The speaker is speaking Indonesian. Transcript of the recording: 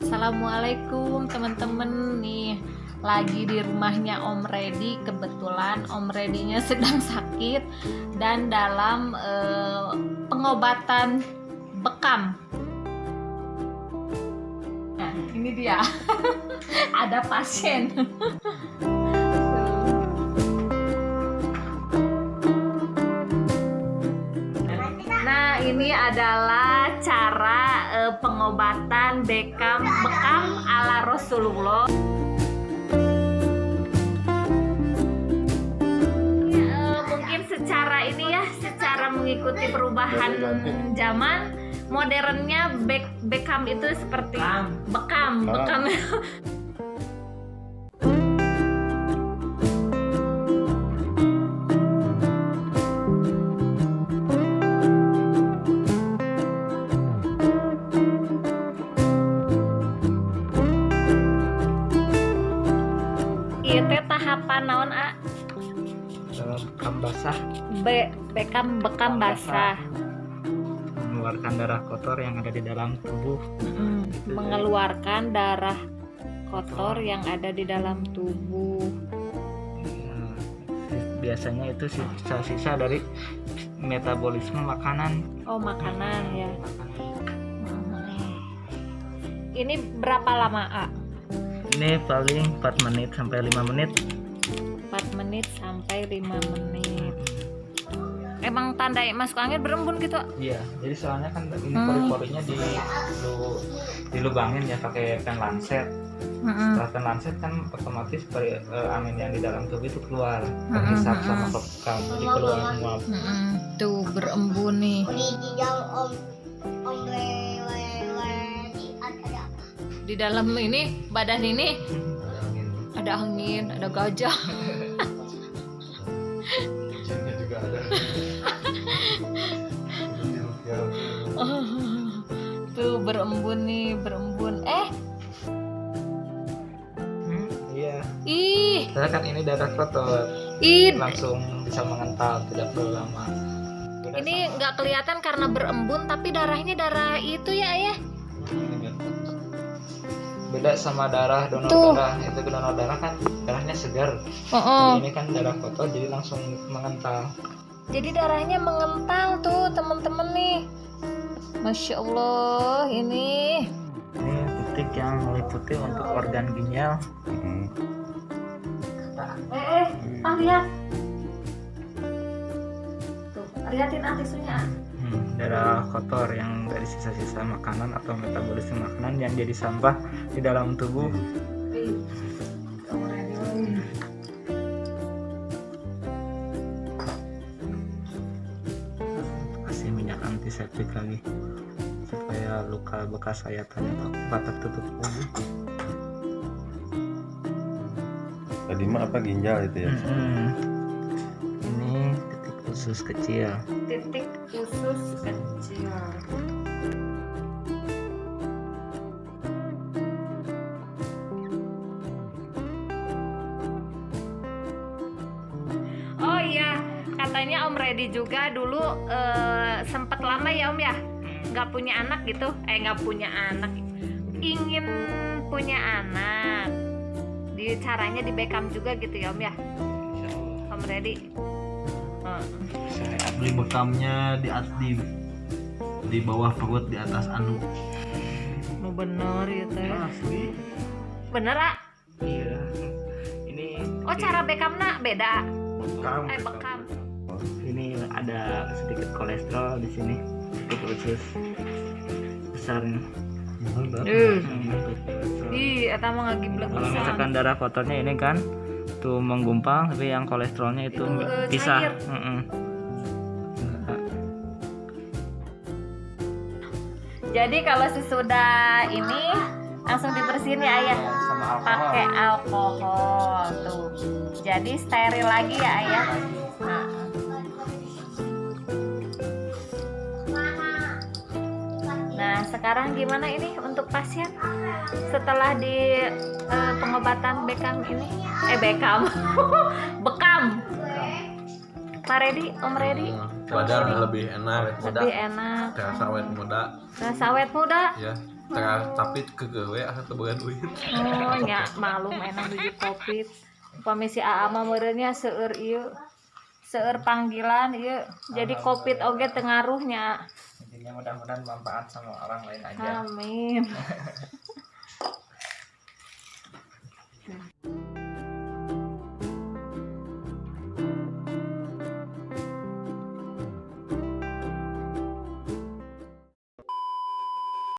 Assalamualaikum teman-teman, nih lagi di rumahnya Om Reddy. Kebetulan Om Reddy-nya sedang sakit dan dalam pengobatan bekam. Nah, ini dia. Ada pasien. Nah, ini adalah cara pengobatan bekam ala Rasulullah. Mungkin secara ini ya, secara mengikuti perubahan zaman, modernnya bekam itu seperti bekam. Itu tahapan naon a? Bekam basah. Bekam basah. Mengeluarkan darah kotor yang ada di dalam tubuh. Mengeluarkan darah kotor yang ada di dalam tubuh. Biasanya itu sisa-sisa dari metabolisme makanan. Oh, makanan ya. Ini berapa lama a? Ini paling 4 menit sampai 5 menit. 4 menit sampai 5 menit. Emang tanda masuk angin berembun gitu? Iya, jadi soalnya kan ini pori-porinya dilubangin ya pakai pen lancet. Setelah pen lancet kan otomatis angin yang di dalam tubuh itu keluar, terhisap sama bekam, jadi keluar semua. Tuh berembun nih. Di dalam ini badan ini ada angin, ada gajah. Juga ada. Tuh berembun nih, berembun. Iya. Ih. Karena kan ini darah kotor. Langsung bisa mengental, tidak perlu lama. Ini nggak kelihatan karena berembun, tapi darahnya darah itu ya ayah. Beda sama darah donor darah. Itu donor darah kan darahnya segar. Jadi ini kan darah kotor, jadi langsung mengental. Jadi darahnya mengental tuh teman-teman nih. Masya Allah, ini titik yang meliputi untuk organ ginjal. Lihat. Tuh, lihatin tisunya. Darah kotor yang dari sisa-sisa makanan atau metabolisme makanan yang jadi sampah di dalam tubuh. Kasih minyak antiseptik lagi supaya luka bekas sayatan atau patah tutup tubuh. Tadi mah apa ginjal itu ya? Ini titik usus kecil. Titik usus kecil. Oh iya, katanya Om Reddy juga dulu sempat lama ya Om ya, nggak punya anak gitu, nggak punya anak, ingin punya anak. Di caranya di bekam juga gitu ya Om ya, Om Reddy. Saya beli bekamnya di bawah perut, di atas anu. Mau bener gitu ya? Asli. Bener ah? Iya. Ini. Oh, cara bekamnya beda. Bekam. Ini ada sedikit kolesterol di sini, titik usus besarnya. Ih, eta mah ngagiblek Kalau pisan. misalkan darah kotornya ini kan tuh menggumpal, tapi yang kolesterolnya itu pisah. Cair. Jadi kalau sesudah ini langsung dibersihin ya ayah, pakai alkohol tuh. Jadi steril lagi ya ayah. Nah, sekarang gimana ini untuk pasien setelah di pengobatan bekam ini? Bekam. Bekam. Pak Reddy, Om Reddy. Badan lebih enak, Lebih enak. kayak sawet muda. Rasa awet muda. Ya. Tapi kegawe asa tebogan duit. Oh nya malu mainan di covid pamisi aa mah meureunnya seueur ieu seueur panggilan ieu jadi covid oge teu ngaruhnya intinya mudah-mudahan manfaat sama orang lain aja. amin